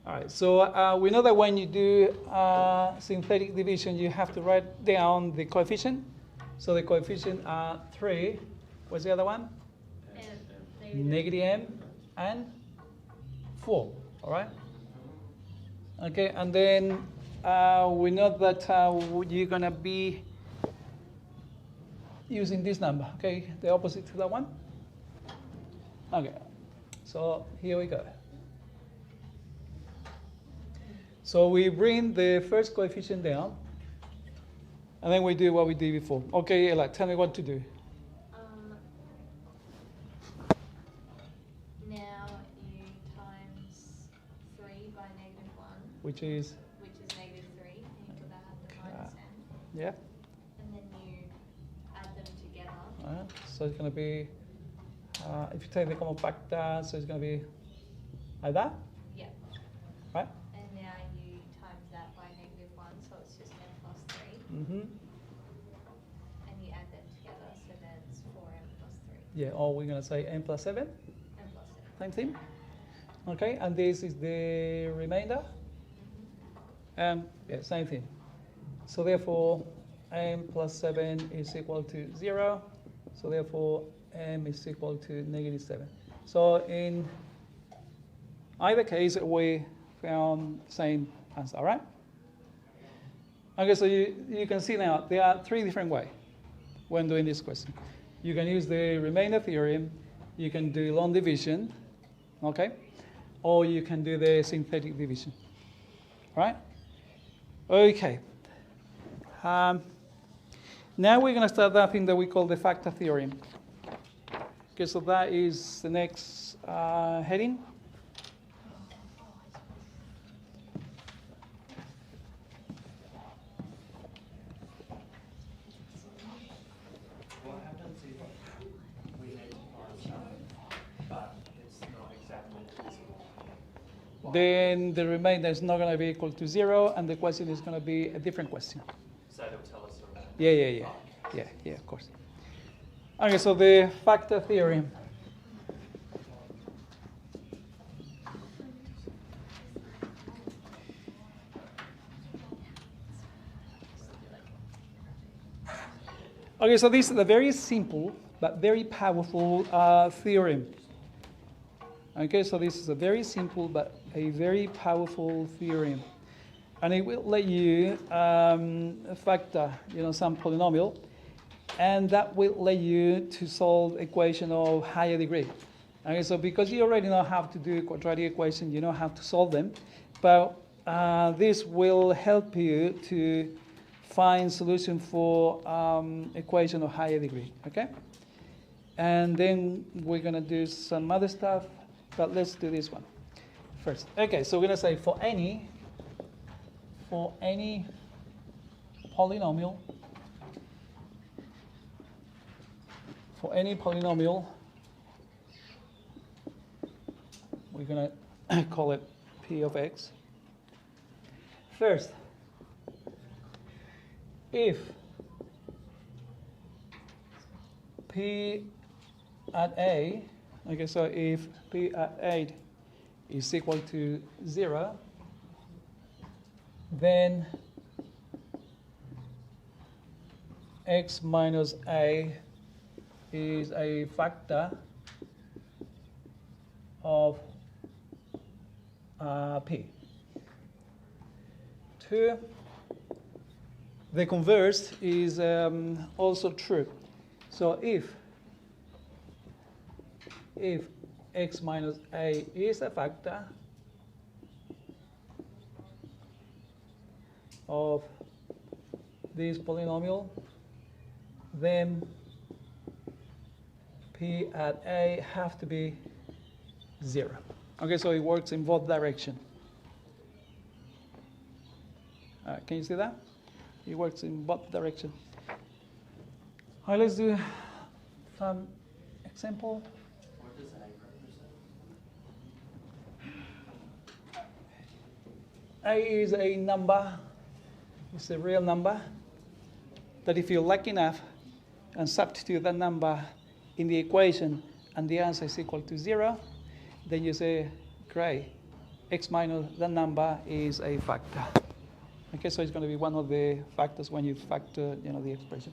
All right, so we know that when you do synthetic division, you have to write down the coefficient. So the coefficient are 3. What's the other one? Negative m and 4. All right. Okay, and then we know that you're going to be using this number, okay, the opposite to that one. Okay, so here we go. So we bring the first coefficient down, and then we do what we did before. Okay, Ella, tell me what to do. Now you times 3 by -1. Which is? Which is -3, and you put that at the minus n. Yeah. And then you add them together. So it's going to be, if you take the common factor, so it's going to be like that? Yeah. Right? And now you times that by -1, so it's just n plus 3. Mm-hmm. And you add them together, so then it's 4m plus 3. Yeah, or we're going to say n plus 7. N plus 7. Same thing. Okay, and this is the remainder. Yeah, same thing. So therefore, m plus 7 is equal to 0. So therefore, m is equal to -7. So in either case, we found the same answer, all right? Okay, so you can see now there are 3 different ways when doing this question. You can use the remainder theorem, you can do long division, okay? Or you can do the synthetic division, right? Okay. Now we're going to start that thing that we call the factor theorem. Okay, so that is the next heading. What happens if we identify something, but it's not exactly visible? Then the remainder is not going to be equal to 0, and the question is going to be a different question. So it'll tell us the remainder. Yeah, of course. Okay, so the factor theorem. Okay, so this is a very simple but very powerful theorem. Okay, so this is a very simple but a very powerful theorem. And it will let you factor, some polynomial, and that will let you to solve equation of higher degree. Okay, so because you already know how to do quadratic equations, you know how to solve them, but this will help you to find solution for equation of higher degree, okay? And then we're going to do some other stuff, but let's do this one first. Okay, so we're going to say for any polynomial, we're going to call it P of x. First, if P at A, okay, so if P at A is equal to 0, then x minus A is a factor of P. 2, the converse is also true. So if x minus A is a factor of this polynomial, then P at A have to be 0. Okay, so it works in both directions. Can you see that? It works in both directions. All right, let's do some example. What does A represent? A is a number. It's a real number that if you're lucky enough and substitute that number in the equation and the answer is equal to 0, then you say, great, x minus that number is a factor. Okay, so it's going to be one of the factors when you factor, the expression.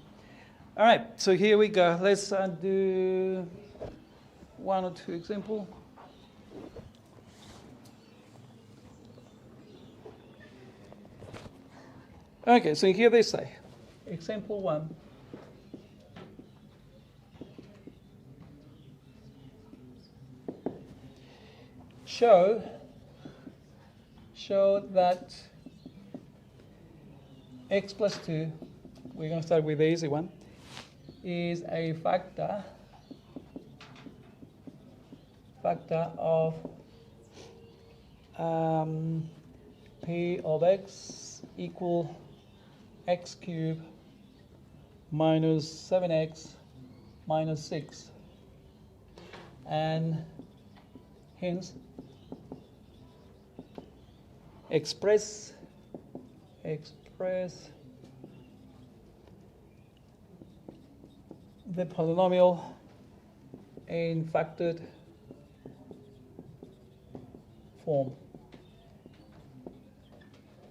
All right, so here we go. Let's do one or two examples. Okay, so here they say, example 1. Show that x plus 2, we're going to start with the easy one, is a factor of p of x equal x cubed minus 7x minus 6, and hence express the polynomial in factored form.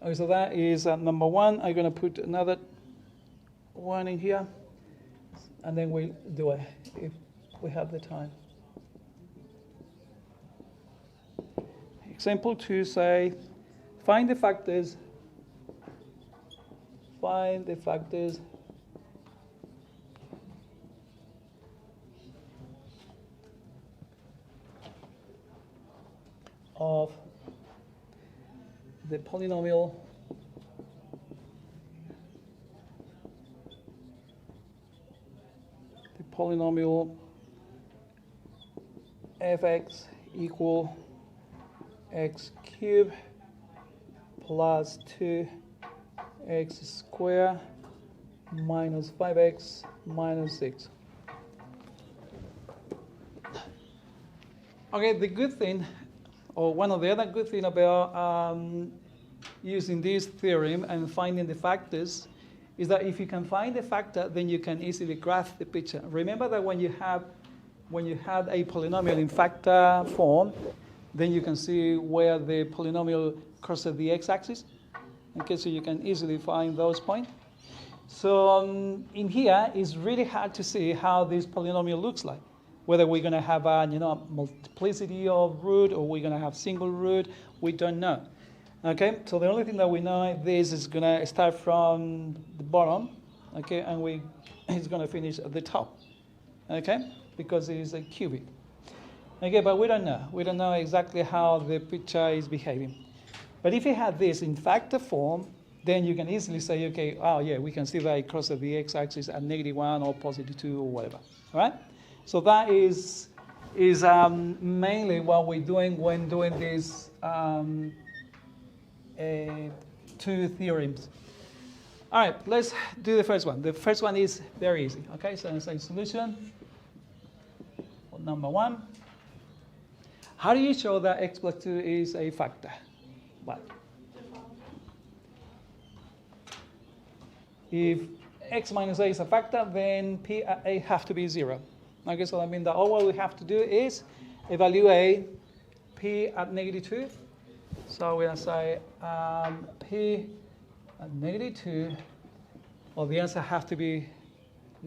Okay, so that is number 1. I'm going to put another one in here, and then we'll do it if we have the time. Example 2 say, find the factors of the polynomial fx equal x cubed plus 2x squared minus 5x minus 6. Okay, the good thing, or one of the other good things about using this theorem and finding the factors is that if you can find the factor, then you can easily graph the picture. Remember that when you had a polynomial in factor form, then you can see where the polynomial crosses the x-axis. Okay, so you can easily find those points. So in here, it's really hard to see how this polynomial looks like. Whether we're going to have a multiplicity of root or we're going to have single root, we don't know. Okay, so the only thing that we know is this is going to start from the bottom, okay, and it's going to finish at the top, okay, because it is a cubic. Okay, but we don't know. We don't know exactly how the picture is behaving. But if you have this in factor form, then you can easily say, okay, oh yeah, we can see that it crosses the x-axis at -1 or +2 or whatever. All right? So that is mainly what we're doing when doing these two theorems. All right, let's do the first one. The first one is very easy. Okay, so it's a solution for number 1. How do you show that x plus 2 is a factor? What? If x minus a is a factor, then p at a have to be 0. Okay, so that means that all we have to do is evaluate p at -2. So we're going to say p at -2, well, the answer has to be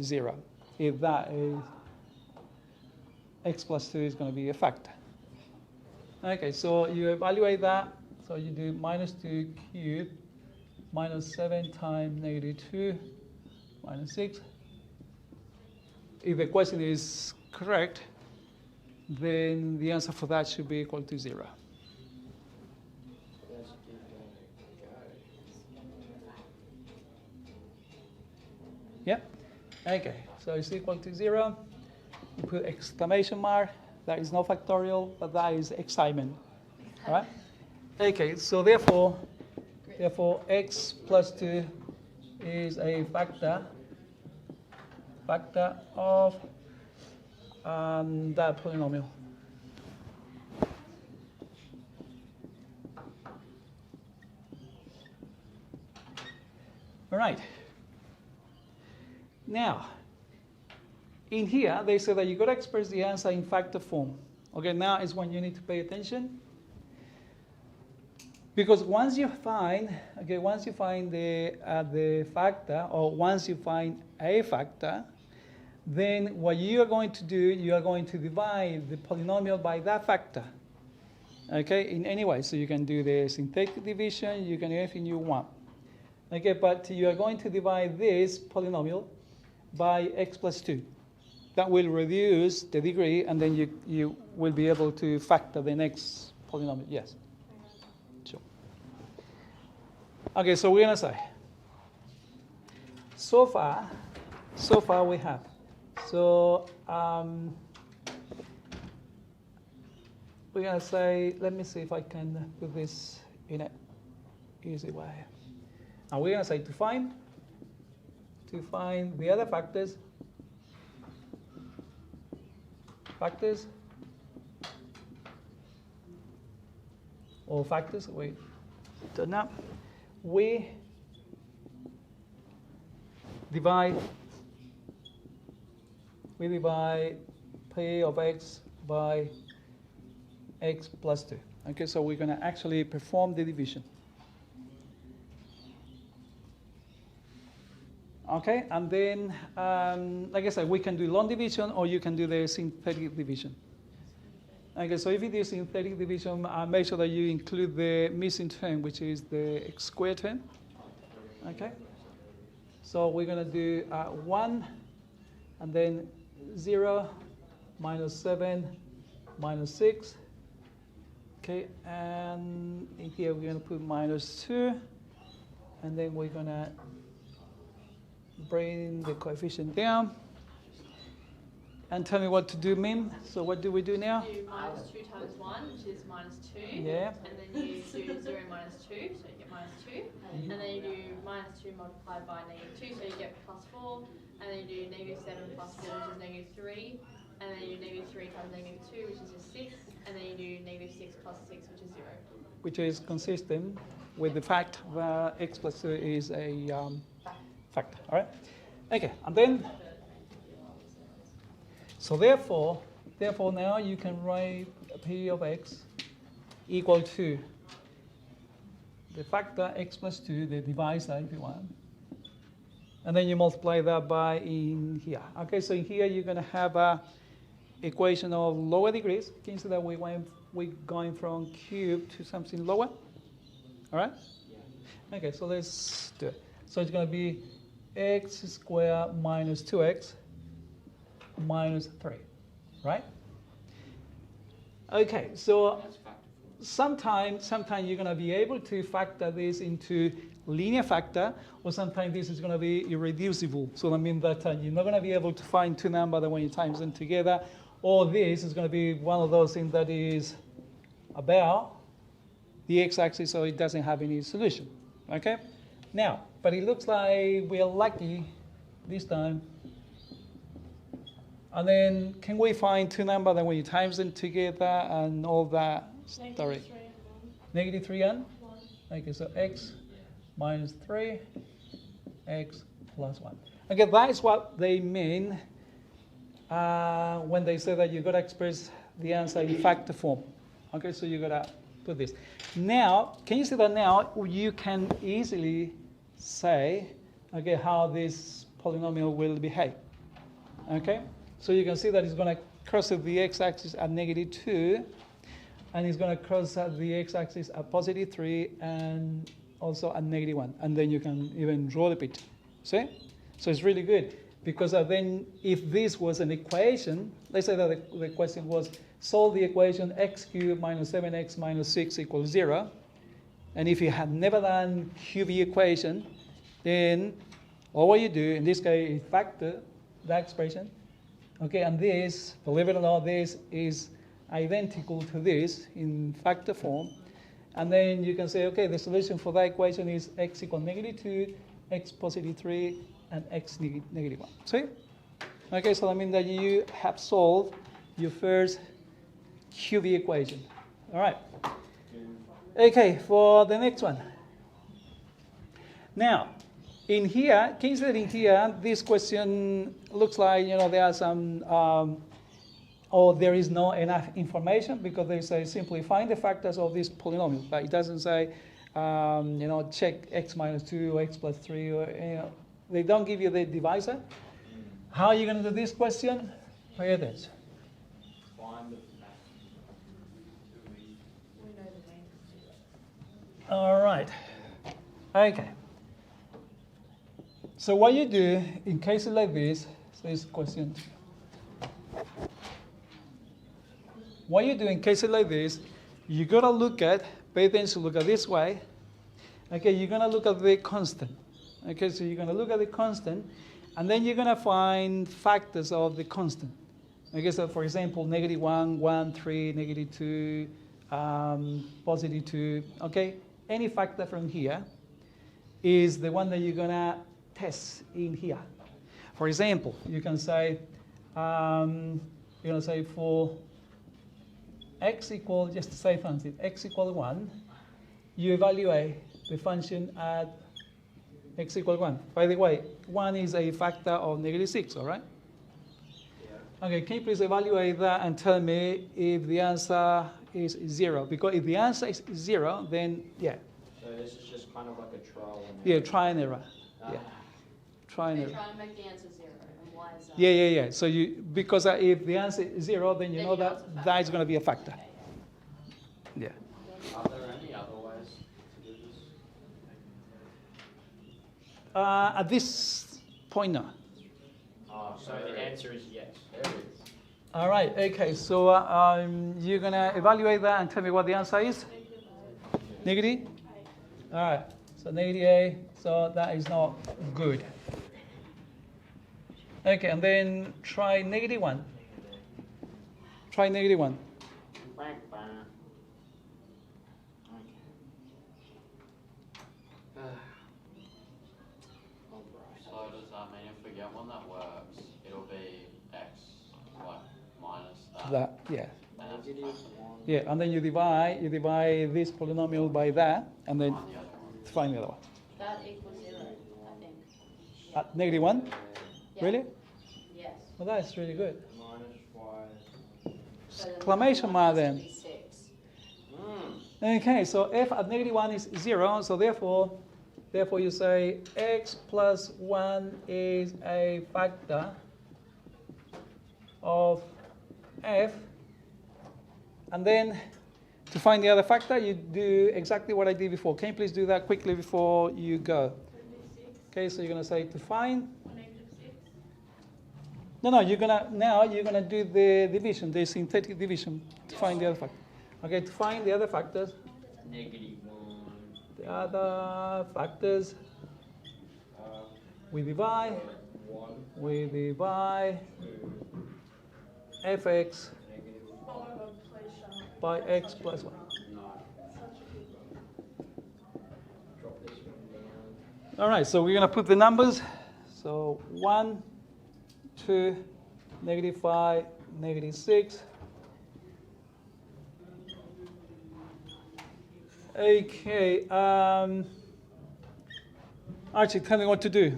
0 if that is x plus 2 is going to be a factor. Okay, so you evaluate that. So you do -2 cubed minus 7 times -2 minus 6. If the question is correct, then the answer for that should be equal to 0. Yeah? Okay, so it's equal to 0. You put exclamation mark. That is not factorial, but that is excitement. All right? Okay, so therefore, x plus 2 is a factor of that polynomial. All right. Now, in here, they say that you got to express the answer in factor form. Okay, now is when you need to pay attention. Because once you find the factor, or once you find a factor, then what you are going to do, you are going to divide the polynomial by that factor. Okay, in any way. So you can do the synthetic division, you can do anything you want. Okay, but you are going to divide this polynomial by x plus 2. That will reduce the degree, and then you will be able to factor the next polynomial. Yes? Sure. Okay, so we're going to say, so far we have. So we're going to say, let me see if I can put this in an easy way. And we're going to say to find the other factors or factors, wait, don't know. We divide P of x by x plus 2. Okay, so we're going to actually perform the division. Okay, and then, like I said, we can do long division, or you can do the synthetic division. Okay, so if you do synthetic division, make sure that you include the missing term, which is the x squared term. Okay, so we're going to do 1, and then 0, minus 7, minus 6. Okay, and in here we're going to put minus 2, and then we're going to bring the coefficient down. And tell me what to do, Mim. So what do we do now? You do minus 2 times 1, which is minus 2. Yeah. And then you do 0 minus 2, so you get minus 2. And then you do minus 2 multiplied by negative 2, so you get plus 4. And then you do negative 7 plus 4, which is negative 3. And then you do negative 3 times negative 2, which is just 6. And then you do negative 6 plus 6, which is 0. Which is consistent with the fact that x plus 2 is a factor. All right? Okay, and then, so therefore now you can write P of x equal to the factor x plus 2, the divisor if you want. And then you multiply that by in here. Okay, so in here you're going to have a equation of lower degrees. Can you see that we're going from cube to something lower? All right? Yeah. Okay, so let's do it. So it's going to be x squared minus 2x minus 3, right? Okay, so sometimes you're going to be able to factor this into linear factor, or sometimes this is going to be irreducible. So that means that you're not going to be able to find two numbers that when you times them together, or this is going to be one of those things that is about the x-axis, so it doesn't have any solution. Okay? Now, but it looks like we're lucky this time. And then can we find two numbers that when you times them together and all that story? Negative 3 and 1. Okay, so x minus 3, x plus 1. Okay, that is what they mean when they say that you've got to express the answer in factor form. Okay, so you've got to put this. Now, can you see that now you can easily say, okay, how this polynomial will behave? Okay, so you can see that it's going to cross the x-axis at negative 2, and it's going to cross the x-axis at positive 3, and also at negative 1. And then you can even draw the picture. See? So it's really good, because then if this was an equation, let's say that the question was solve the equation x cubed minus 7x minus 6 equals 0. And if you had never done QV equation, then all what you do in this case is factor that expression. Okay, and this, believe it or not, this is identical to this in factor form. And then you can say, okay, the solution for that equation is x equals negative 2, x positive 3, and x negative 1. See? Okay, so that means that you have solved your first QV equation. All right. Okay, for the next one. Now, in here, can you see that in here, this question looks like, there are some or there is not enough information, because they say simply find the factors of this polynomial, but it doesn't say, check x minus 2 or x plus 3, or they don't give you the divisor. How are you going to do this question? Pay attention. Find the We know the main. All right. Okay. So what you do in cases like this, so this question. What you do in cases like this, you gotta pay attention, look at this way. Okay, you're gonna look at the constant. Okay, so you're gonna look at the constant, and then you're gonna find factors of the constant. Okay, so for example, -1, 1, 3, -2, +2. Okay, any factor from here is the one that you're gonna test in here. For example, you can say, for x equal, just to say something, x equal 1, you evaluate the function at x equal 1. By the way, 1 is a factor of -6, all right? Yeah. Okay, can you please evaluate that and tell me if the answer is 0? Because if the answer is 0, then yeah. So this is just kind of like a trial and Yeah, try and error. Yeah. Try and They error. try and make the answer 0, and why is that? Yeah. So because if the answer is 0, then you Then know you know that it's a factor. that is going to be a factor. Yeah. Are there any other ways to do this? At this point, no. Oh, so the answer is yes. There it is. All right. Okay. So you're going to evaluate that and tell me what the answer is. Negative. All right. So -a. So that is not good. Okay, and then try -1. Try -1. So does that mean if we get one that works, it'll be x minus that? That, yeah. And that's -1. Yeah, and then you divide this polynomial by that, and then find the other one. find the other one. That equals 0, I think. At -1? Yeah. Really? Yes. Well, that's really good. -y. So then Exclamation the mark one then. has to be 6. Okay, so f at -1 is 0, so therefore you say x plus 1 is a factor of f, and then to find the other factor, you do exactly what I did before. Can you please do that quickly before you go? Okay, so you're going to say to find. No, you're gonna do the division, the synthetic division, to find the other factor. Okay, to find the other factors. -1. The other factors, we divide 1. fx by x plus 1. Drop this one down. All right, so we're going to put the numbers. So 1, 2, -5, -6. Okay, Archie, tell me what to do.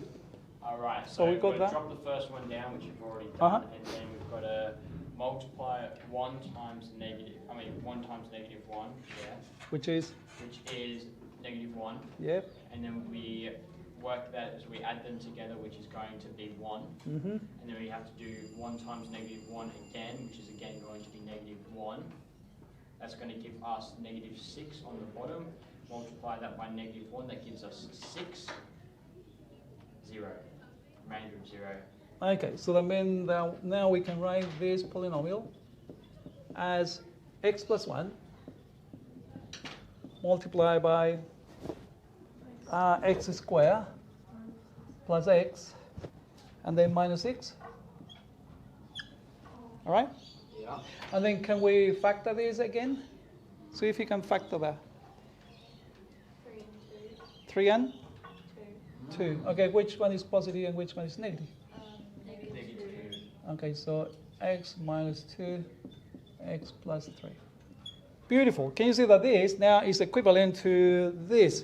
All right, So so we we've got got that? to drop the first one down, which you've already done, Uh-huh. and then we've got to multiply 1 times -1, yeah, Which is, which is -1, yeah, and then we work that as we add them together, which is going to be 1, mm-hmm. and then we have to do 1 times -1 again, which is again going to be -1. That's going to give us -6 on the bottom. Multiply that by -1, that gives us 6, 0, remainder of 0. Okay, so that means that now we can write this polynomial as x plus 1 multiplied by x squared plus x, and then minus 6. All right? Yeah. And then can we factor this again? See if you can factor that. 3 and 2. 3 and 2. 2. Okay, which one is positive and which one is negative? -2. Okay, so x minus 2, x plus 3. Beautiful. Can you see that this now is equivalent to this?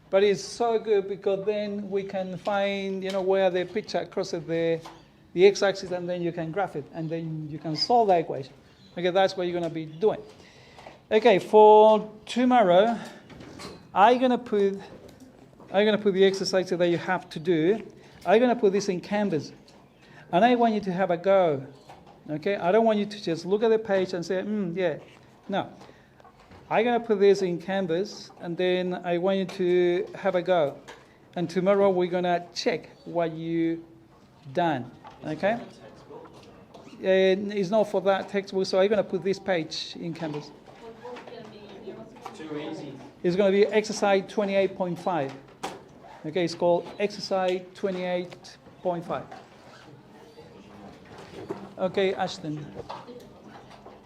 But it's so good because then we can find, where the picture crosses the x-axis, and then you can graph it, and then you can solve the equation. Okay, that's what you're going to be doing. Okay, for tomorrow, I'm gonna put the exercise that you have to do. I'm gonna put this in Canvas, and I want you to have a go. Okay, I don't want you to just look at the page and say, yeah. No, I'm gonna put this in Canvas, and then I want you to have a go. And tomorrow we're gonna check what you done. Okay. It's not for that textbook, so I'm gonna put this page in Canvas. Too easy. It's going to be exercise 28.5. Okay, it's called exercise 28.5. Okay, Ashton.